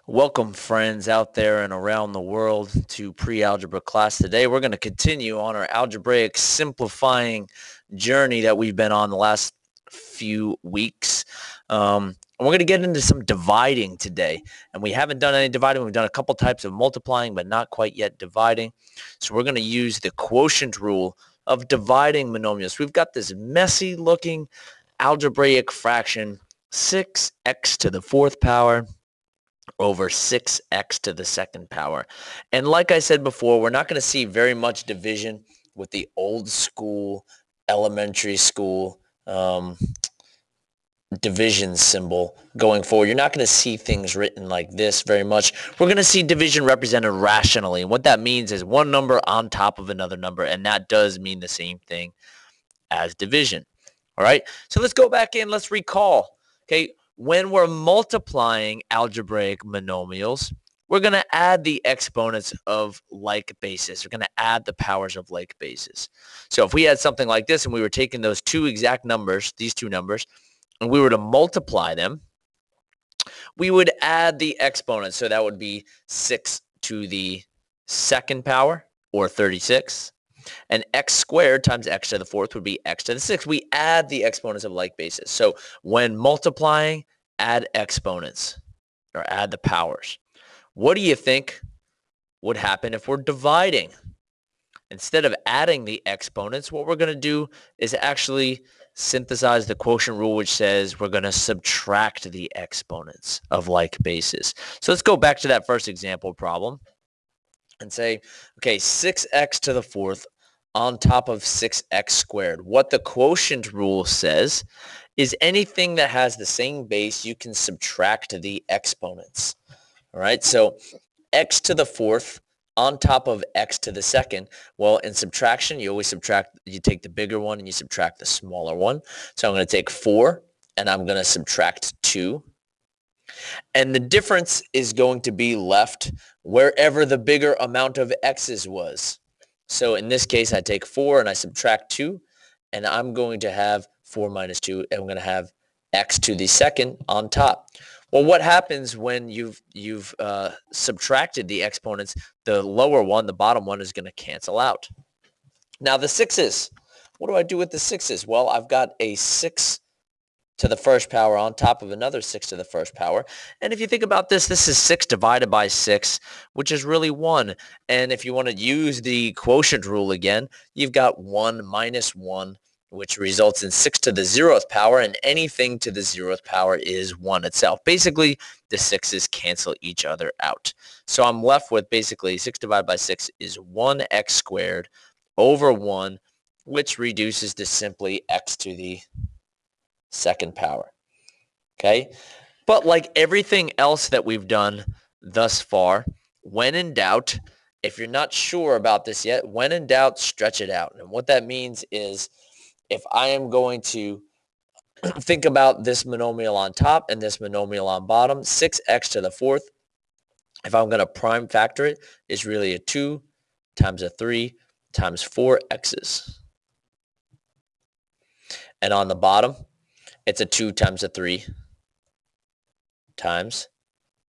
Welcome, friends out there and around the world, to Pre-Algebra class. Today, we're going to continue on our algebraic simplifying journey that we've been on the last few weeks. We're going to get into some dividing today. And we haven't done any dividing. We've done a couple types of multiplying, but not quite yet dividing. So we're going to use the quotient rule of dividing monomials. We've got this messy-looking algebraic fraction, 6x to the fourth power over 6x to the second power. And like I said before, we're not going to see very much division with the old school, elementary school division symbol going forward. You're not going to see things written like this very much. We're going to see division represented rationally. And what that means is one number on top of another number, and that does mean the same thing as division. All right, so let's go back in. Let's recall. Okay, when we're multiplying algebraic monomials, we're going to add the exponents of like bases. We're going to add the powers of like bases. So if we had something like this and we were taking those two exact numbers, these two numbers, and we were to multiply them, we would add the exponents. So that would be 6 to the second power, or 36. And x squared times x to the fourth would be x to the sixth. We add the exponents of like bases. So when multiplying, add exponents, or add the powers. What do you think would happen if we're dividing? Instead of adding the exponents, what we're going to do is actually synthesize the quotient rule, which says we're going to subtract the exponents of like bases. So let's go back to that first example problem and say, okay, 6x to the fourth on top of 6x squared. What the quotient rule says is anything that has the same base, you can subtract the exponents. All right, so x to the fourth on top of x to the second. Well, in subtraction, you always subtract, you take the bigger one and you subtract the smaller one. So I'm going to take 4 and I'm going to subtract 2. And the difference is going to be left wherever the bigger amount of x's was. So in this case, I take 4 and I subtract 2, and I'm going to have 4 minus 2, and I'm going to have x to the second on top. Well, what happens when you've subtracted the exponents? The lower one, the bottom one, is going to cancel out. Now the sixes. What do I do with the sixes? Well, I've got a 6 to the first power on top of another 6 to the first power. And if you think about this, this is 6 divided by 6, which is really 1. And if you want to use the quotient rule again, you've got 1 minus 1, which results in 6 to the 0th power, and anything to the 0th power is 1 itself. Basically, the 6's cancel each other out. So I'm left with basically 6 divided by 6 is 1x squared over 1, which reduces to simply x to the second power. Okay, but like everything else that we've done thus far, when in doubt, if you're not sure about this yet, when in doubt, stretch it out. And what that means is, if I am going to think about this monomial on top and this monomial on bottom, 6x to the fourth, if I'm going to prime factor it, is really a 2 times a 3 times 4 x's. And on the bottom, it's a 2 times a 3 times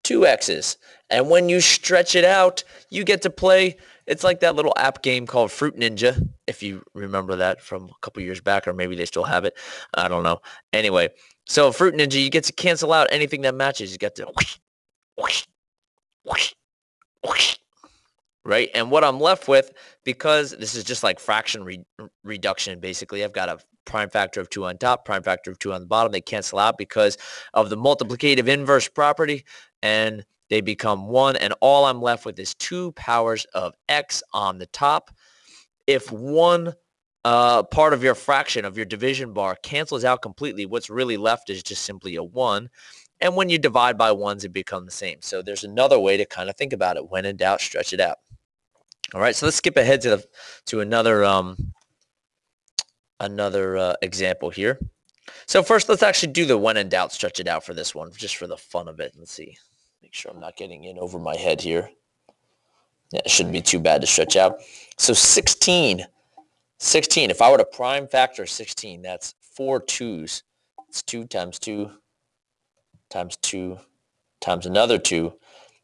2 x's. And when you stretch it out, you get to play. It's like that little app game called Fruit Ninja, if you remember that from a couple years back, or maybe they still have it. I don't know. Anyway, so Fruit Ninja, you get to cancel out anything that matches. You get to whoosh, whoosh, whoosh, whoosh, right? And what I'm left with, because this is just like fraction reduction, basically, I've got a prime factor of 2 on top, prime factor of 2 on the bottom. They cancel out because of the multiplicative inverse property, and they become 1, and all I'm left with is 2 powers of x on the top. If one part of your fraction, of your division bar, cancels out completely, what's really left is just simply a 1. And when you divide by 1s, it becomes the same. So there's another way to kind of think about it. When in doubt, stretch it out. All right, so let's skip ahead to another example here. So first, let's actually do the when in doubt, stretch it out for this one, just for the fun of it. Let's see. Make sure I'm not getting in over my head here. Yeah, it shouldn't be too bad to stretch out. So 16. If I were to prime factor 16, that's 4 2's. It's 2 times 2 times 2 times another 2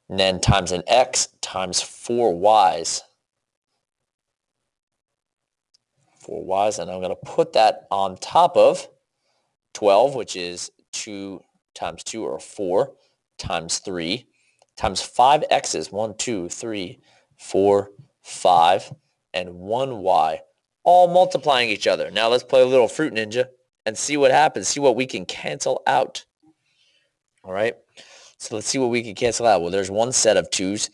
and then times an x times 4y's. 4y's, and I'm going to put that on top of 12, which is 2 times 2, or 4, times 3, times 5 x's, 1, 2, 3, 4, 5, and 1y, all multiplying each other. Now let's play a little Fruit Ninja and see what happens, see what we can cancel out. All right, so let's see what we can cancel out. Well, there's one set of 2's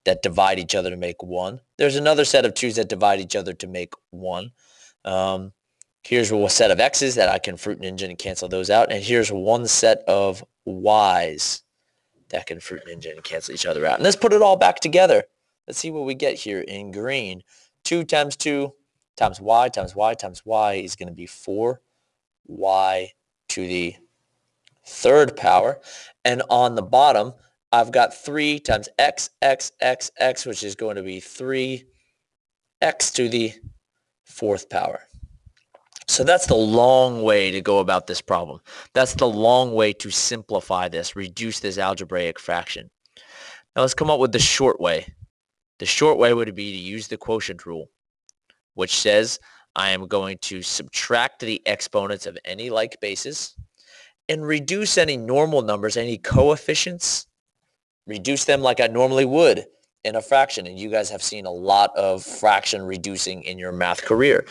that divide each other to make 1. There's another set of 2's that divide each other to make 1. Here's a set of x's that I can Fruit Ninja and cancel those out. And here's one set of y's that can Fruit Ninja and cancel each other out. And let's put it all back together. Let's see what we get here in green. 2 times 2 times y times y times y is going to be 4y to the third power. And on the bottom, I've got 3 times x, which is going to be 3x to the fourth power. So that's the long way to go about this problem. That's the long way to simplify this, reduce this algebraic fraction. Now let's come up with the short way. The short way would be to use the quotient rule, which says I am going to subtract the exponents of any like bases and reduce any normal numbers, any coefficients, reduce them like I normally would in a fraction. And you guys have seen a lot of fraction reducing in your math career.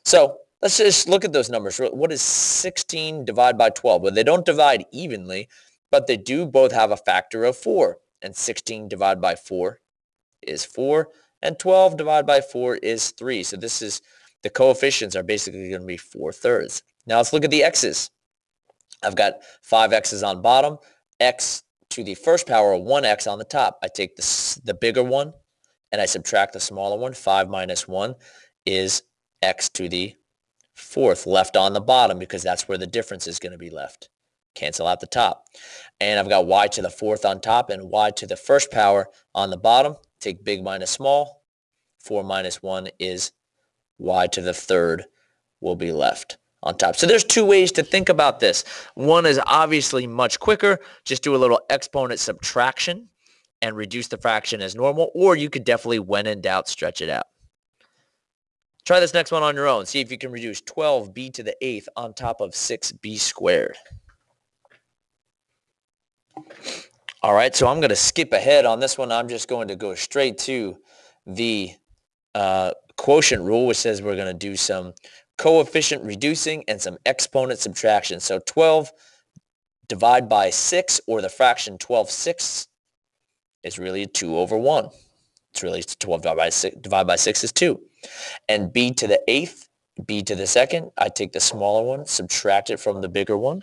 So let's just look at those numbers. What is 16 divided by 12? Well, they don't divide evenly, but they do both have a factor of 4. And 16 divided by 4 is 4, and 12 divided by 4 is 3. So this is, the coefficients are basically going to be 4/3. Now let's look at the x's. I've got 5 x's on bottom, x to the first power, 1x on the top. I take the bigger one and I subtract the smaller one. 5 minus 1 is x to the fourth, left on the bottom because that's where the difference is going to be left. Cancel out the top. And I've got y to the fourth on top and y to the first power on the bottom. Take big minus small. 4 minus 1 is y to the third will be left on top. So there's two ways to think about this. One is obviously much quicker. Just do a little exponent subtraction and reduce the fraction as normal. Or you could definitely, when in doubt, stretch it out. Try this next one on your own. See if you can reduce 12b to the 8th on top of 6b squared. All right, so I'm going to skip ahead on this one. I'm just going to go straight to the quotient rule, which says we're going to do some coefficient reducing and some exponent subtraction. So 12 divided by 6, or the fraction 12/6, is really 2 over 1. It's really 12 divided by 6 is 2. And b to the 8th, b to the second, I take the smaller one, subtract it from the bigger one,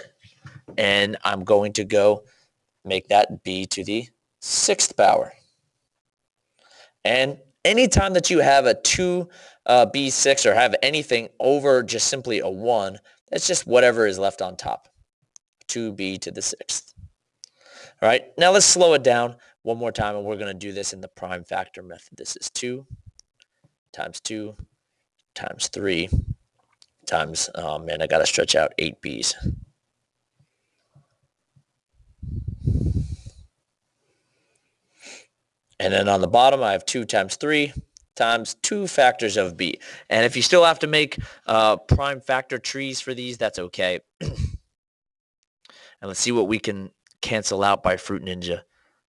and I'm going to go make that b to the 6th power. And anytime that you have a 2b6 or have anything over just simply a 1, that's just whatever is left on top. 2b to the 6th. All right, now let's slow it down one more time, and we're going to do this in the prime factor method. This is 2 times 2 times 3 times, oh man, I got to stretch out 8 b's. And then on the bottom, I have 2 times 3 times 2 factors of b. And if you still have to make prime factor trees for these, that's okay. And let's see what we can cancel out by Fruit Ninja.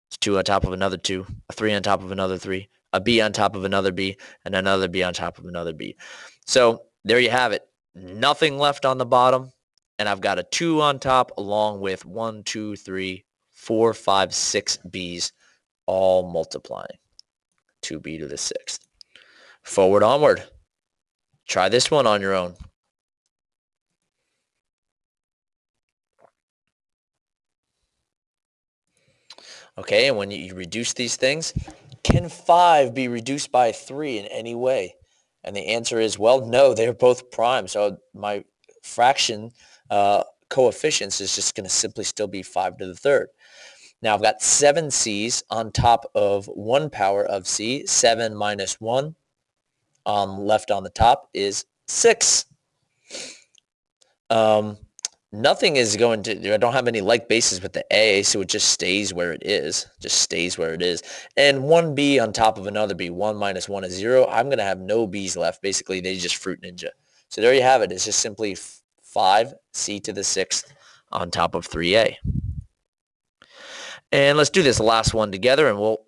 It's 2 on top of another 2, a 3 on top of another 3, a b on top of another b, and another b on top of another b. So there you have it. Nothing left on the bottom. And I've got a 2 on top along with 1, 2, 3, 4, 5, 6 b's all multiplying. 2b to the 6th. Forward, onward. Try this one on your own. Okay, and when you reduce these things, can 5 be reduced by 3 in any way? And the answer is, well, no, they're both prime. So my fraction coefficients is just going to simply still be 5 to the third. Now I've got 7 c's on top of 1 power of c. 7 minus 1 left on the top is 6. nothing is going to, I don't have any like bases with the A, so it just stays where it is. And one B on top of another B, 1 minus 1 is 0. I'm going to have no B's left. Basically, they just fruit ninja. So there you have it. It's just simply 5C to the 6th on top of 3A. And let's do this last one together, and we'll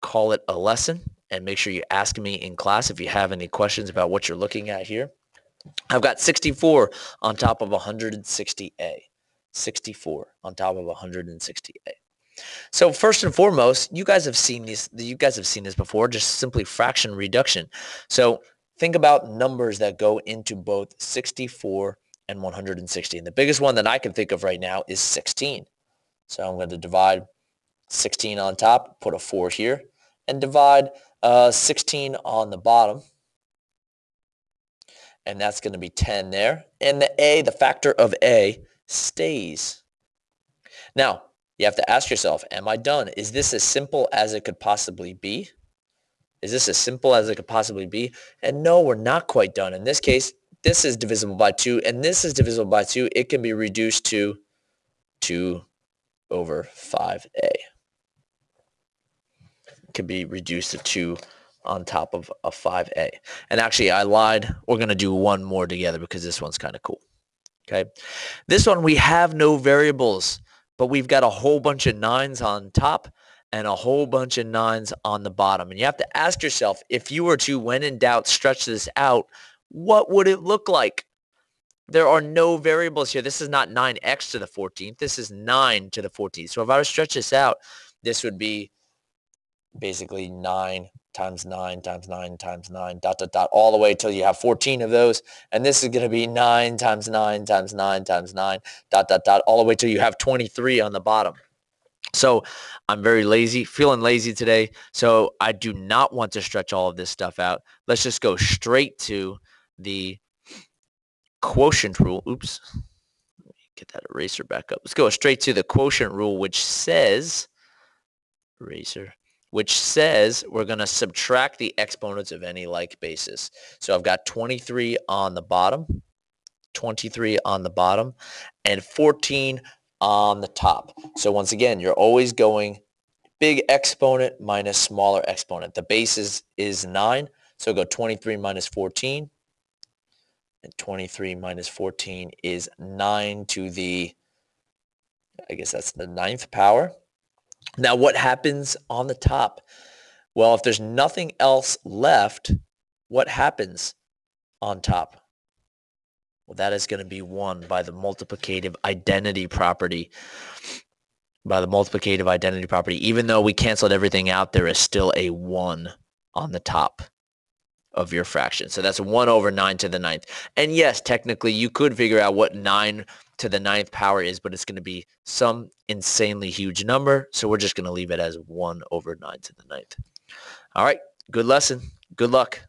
call it a lesson. And make sure you ask me in class if you have any questions about what you're looking at here. I've got 64 on top of 160A. 64 on top of 160A. So first and foremost, you guys have seen this before, just simply fraction reduction. So think about numbers that go into both 64 and 160. And the biggest one that I can think of right now is 16. So I'm going to divide 16 on top, put a 4 here, and divide 16 on the bottom. And that's going to be 10 there. And the A, the factor of A, stays. Now, you have to ask yourself, am I done? Is this as simple as it could possibly be? And no, we're not quite done. In this case, this is divisible by 2, and this is divisible by 2. It can be reduced to 2 over 5A. It can be reduced to 2 on top of a 5A. And actually, I lied. We're going to do one more together because this one's kind of cool. Okay. This one, we have no variables, but we've got a whole bunch of 9s on top and a whole bunch of 9s on the bottom. And you have to ask yourself, if you were to, when in doubt, stretch this out, what would it look like? There are no variables here. This is not 9x to the 14th. This is 9 to the 14th. So if I were to stretch this out, this would be basically 9 times 9 times 9 times 9, dot, dot, dot, all the way till you have 14 of those. And this is going to be 9 times 9 times 9 times 9, dot, dot, dot, all the way till you have 23 on the bottom. So I'm very lazy, feeling lazy today. So I do not want to stretch all of this stuff out. Let's just go straight to the quotient rule. Oops. Let me get that eraser back up. Let's go straight to the quotient rule, which says, we're going to subtract the exponents of any like basis. So I've got 23 on the bottom, and 14 on the top. So once again, you're always going big exponent minus smaller exponent. The base is 9, so go 23 minus 14, and 23 minus 14 is 9 to the, I guess that's the 9th power. Now, what happens on the top? Well, if there's nothing else left, what happens on top? Well, that is going to be 1 by the multiplicative identity property. Even though we canceled everything out, there is still a 1 on the top of your fraction. So that's 1 over 9 to the 9th. And yes, technically, you could figure out what 9 to the 9th power is, but it's going to be some insanely huge number. So we're just going to leave it as 1 over 9 to the 9th. All right. Good lesson. Good luck.